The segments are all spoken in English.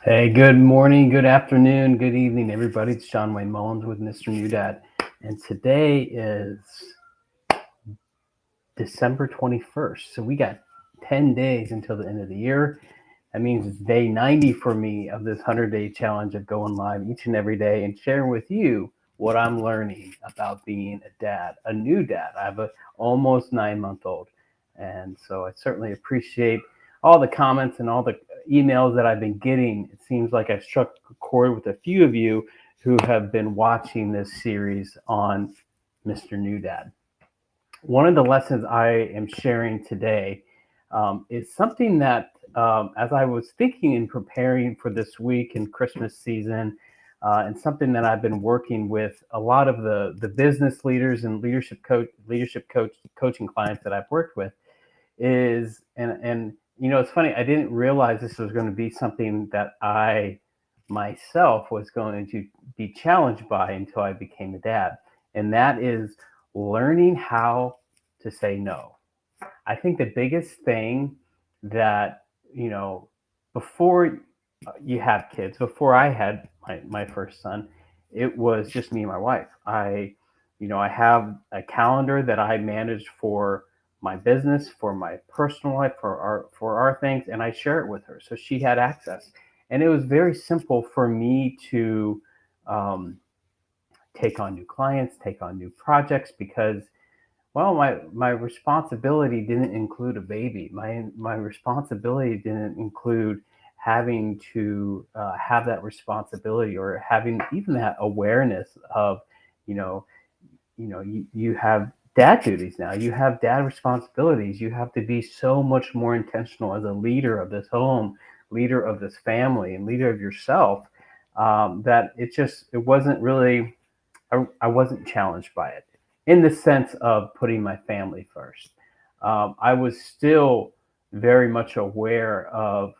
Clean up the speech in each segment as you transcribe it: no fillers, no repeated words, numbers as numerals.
Hey, good morning, good afternoon, good evening, everybody. It's John Wayne Mullins with Mr. New Dad. And today is December 21st. So we got 10 days until the end of the year. That means it's day 90 for me of this 100-day challenge of going live each and every day and sharing with you what I'm learning about being a dad, a new dad. I have a almost 9-month old. And so I certainly appreciate all the comments and all the emails that I've been getting. It seems like I've struck a chord with a few of you who have been watching this series on Mr. New Dad. One of the lessons I am sharing today is something that, as I was thinking and preparing for this week and Christmas season, and something that I've been working with a lot of the business leaders and coaching clients that I've worked with is, and it's funny, I didn't realize this was going to be something that I myself was going to be challenged by until I became a dad, and that is learning how to say no. I think the biggest thing that, you know, before you have kids, before I had my first son, it was just me and my wife. I have a calendar that I manage for my business, for my personal life, for our things, and I share it with her. So she had access. And it was very simple for me to um, take on new clients, take on new projects because well, my responsibility didn't include a baby. My responsibility didn't include having to have that responsibility or having even that awareness of, you know, you have dad duties now. You have dad responsibilities. You have to be so much more intentional as a leader of this home, leader of this family, and leader of yourself. That it wasn't really I wasn't challenged by it in the sense of putting my family first. I was still very much aware of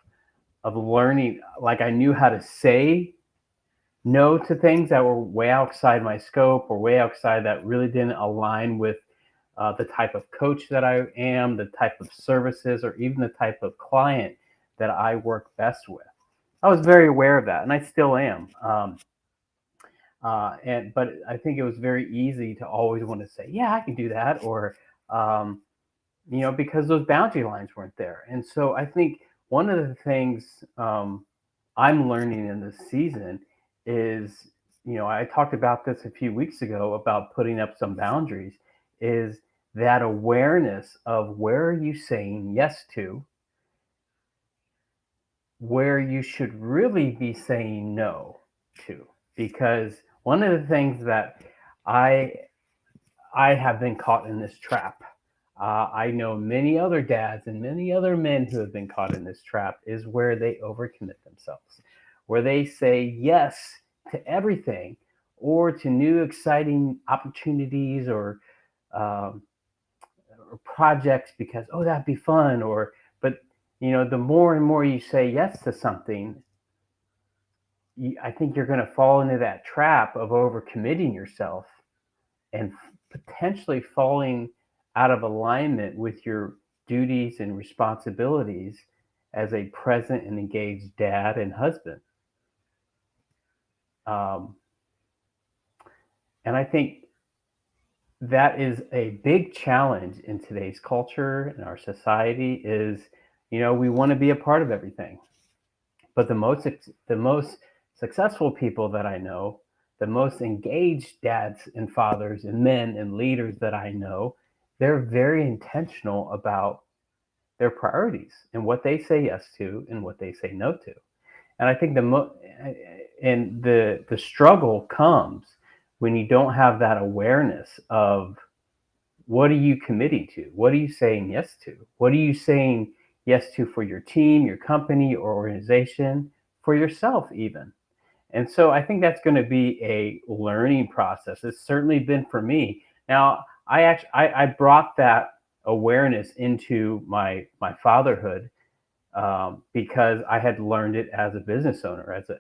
learning. Like I knew how to say no to things that were way outside my scope or way outside that really didn't align with the type of coach that I am, the type of services, or even the type of client that I work best with. I was very aware of that, and I still am. But I think it was very easy to always want to say, yeah, I can do that, or um, because those boundary lines weren't there. And so I think one of the things I'm learning in this season is, I talked about this a few weeks ago about putting up some boundaries, is that awareness of where are you saying yes to, where you should really be saying no to. Because one of the things that I I have been caught in this trap. I know many other dads and many other men who have been caught in this trap is where they overcommit themselves, where they say yes to everything or to new exciting opportunities um, or projects because, oh, that'd be fun. But, the more and more you say yes to something, I think you're going to fall into that trap of overcommitting yourself and potentially falling out of alignment with your duties and responsibilities as a present and engaged dad and husband. Um, and I think that is a big challenge in today's culture and our society is, we want to be a part of everything. But the most successful people that I know, the most engaged dads and fathers and men and leaders that I know, they're very intentional about their priorities and what they say yes to and what they say no to. And I think the struggle comes when you don't have that awareness of what are you committing to? What are you saying yes to? What are you saying yes to for your team, your company, or organization, for yourself, even? And so I think that's going to be a learning process. It's certainly been for me. Now, I brought that awareness into my fatherhood because I had learned it as a business owner, as a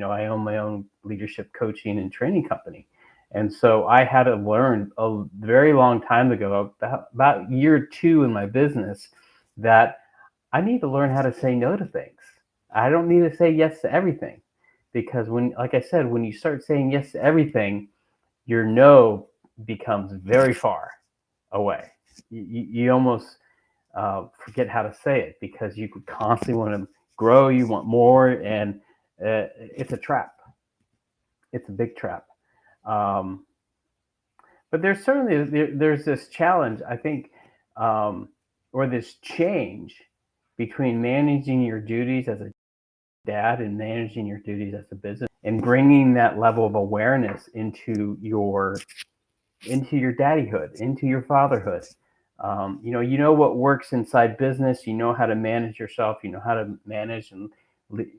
I own my own leadership coaching and training company, and so I had to learn a very long time ago, about year two in my business, that I need to learn how to say no to things. I don't need to say yes to everything, because like I said, when you start saying yes to everything, your no becomes very far away. You almost forget how to say it because you constantly want to grow, you want more, and it's a trap. It's a big trap. Um, but there's this challenge, I think, um, or this change between managing your duties as a dad and managing your duties as a business, and bringing that level of awareness into your daddyhood, into your fatherhood. You know what works inside business. You know how to manage yourself. You know how to manage and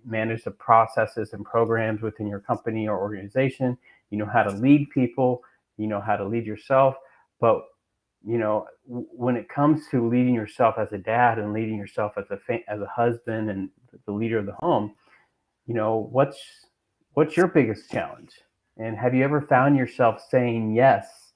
manage the processes and programs within your company or organization. You know how to lead people. You know how to lead yourself. But when it comes to leading yourself as a dad and leading yourself as a husband and the leader of the home, what's your biggest challenge? And have you ever found yourself saying yes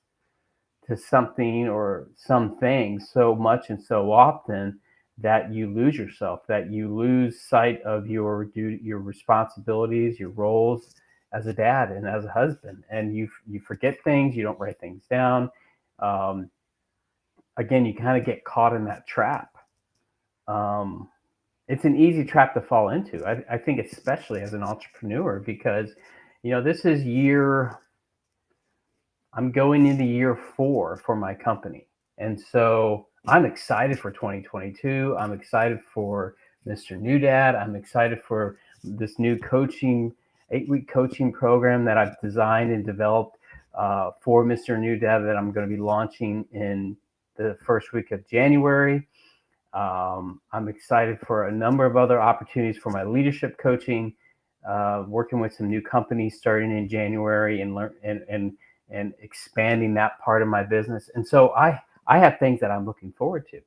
to something or something so much and so often that you lose yourself, that you lose sight of your duty, your responsibilities, your roles as a dad and as a husband, and you forget things, you don't write things down. Um, Again, you kind of get caught in that trap. Um, it's an easy trap to fall into. I think, especially as an entrepreneur, because this is I'm going into year 4 for my company. And so I'm excited for 2022. I'm excited for Mr. New Dad. I'm excited for this new 8-week coaching program that I've designed and developed for Mr. New Dad, that I'm going to be launching in the first week of January. I'm excited for a number of other opportunities for my leadership coaching, working with some new companies starting in January, and learn and expanding that part of my business. And so I have things that I'm looking forward to,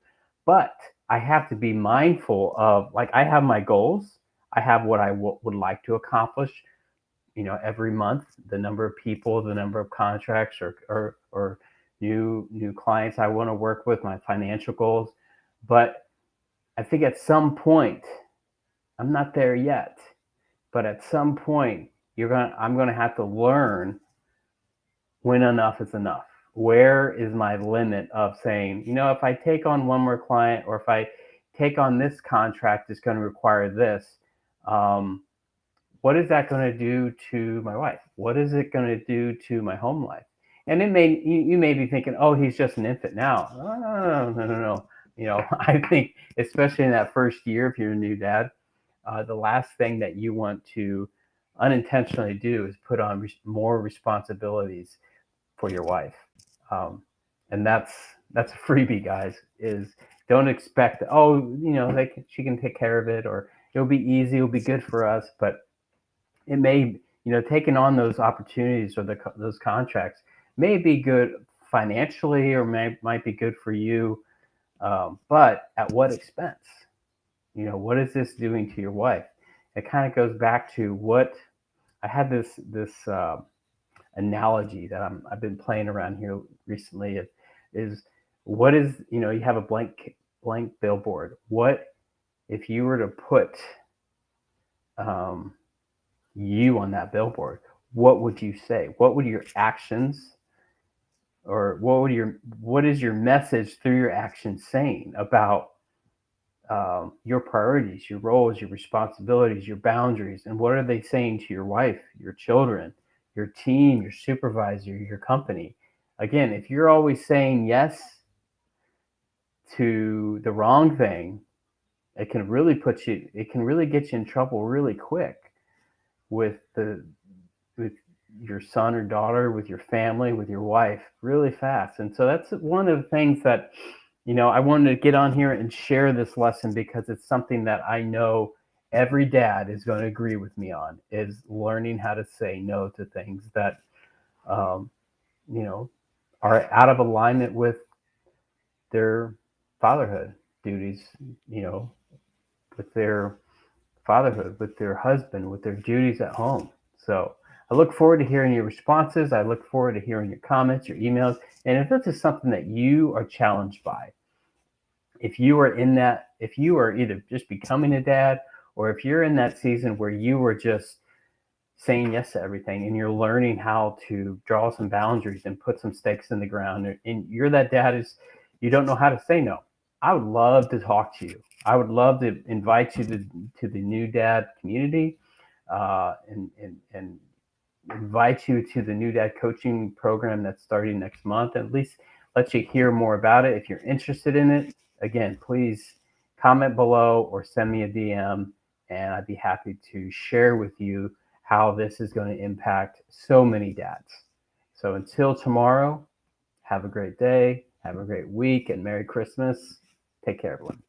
but I have to be mindful of, like, I have my goals. I have what I would like to accomplish, every month, the number of people, the number of contracts or new clients I want to work with, my financial goals. But I think at some point, I'm not there yet, but at some point I'm gonna have to learn when enough is enough. Where is my limit of saying, if I take on one more client, or if I take on this contract, it's going to require this. Um, what is that going to do to my wife? What is it going to do to my home life? And you may be thinking, oh, he's just an infant now. Oh, no. I think, especially in that first year, if you're a new dad, the last thing that you want to unintentionally do is put on more responsibilities for your wife. Um, and that's a freebie, guys. Is don't expect, oh, she can take care of it, or it'll be easy, it'll be good for us. But it may, taking on those opportunities or those contracts may be good financially, or might be good for you, but at what expense? What is this doing to your wife? It kind of goes back to what I had this analogy that I've been playing around here recently. Is what is, you have a blank billboard. What if you were to put um, you on that billboard? What would you say? What would your actions, or what is your message through your actions saying about your priorities, your roles, your responsibilities, your boundaries, and what are they saying to your wife, your children, your team, your supervisor, your company? Again, if you're always saying yes to the wrong thing, it can really get you in trouble really quick with with your son or daughter, with your family, with your wife, really fast. And so that's one of the things that, I wanted to get on here and share this lesson, because it's something that I know every dad is going to agree with me on, is learning how to say no to things that, um, you know, are out of alignment with their fatherhood duties, you know, with their fatherhood, with their husband, with their duties at home. So I look forward to hearing your responses. I look forward to hearing your comments, your emails. And if this is something that you are challenged by, if you are either just becoming a dad, or if you're in that season where you were just saying yes to everything and you're learning how to draw some boundaries and put some stakes in the ground, and you're that dad is you don't know how to say no, I would love to talk to you. I would love to invite you to the new dad community, and invite you to the new dad coaching program that's starting next month, and at least let you hear more about it. If you're interested in it, again, please comment below or send me a DM, and I'd be happy to share with you how this is going to impact so many dads. So until tomorrow, have a great day, have a great week, and Merry Christmas. Take care, everyone.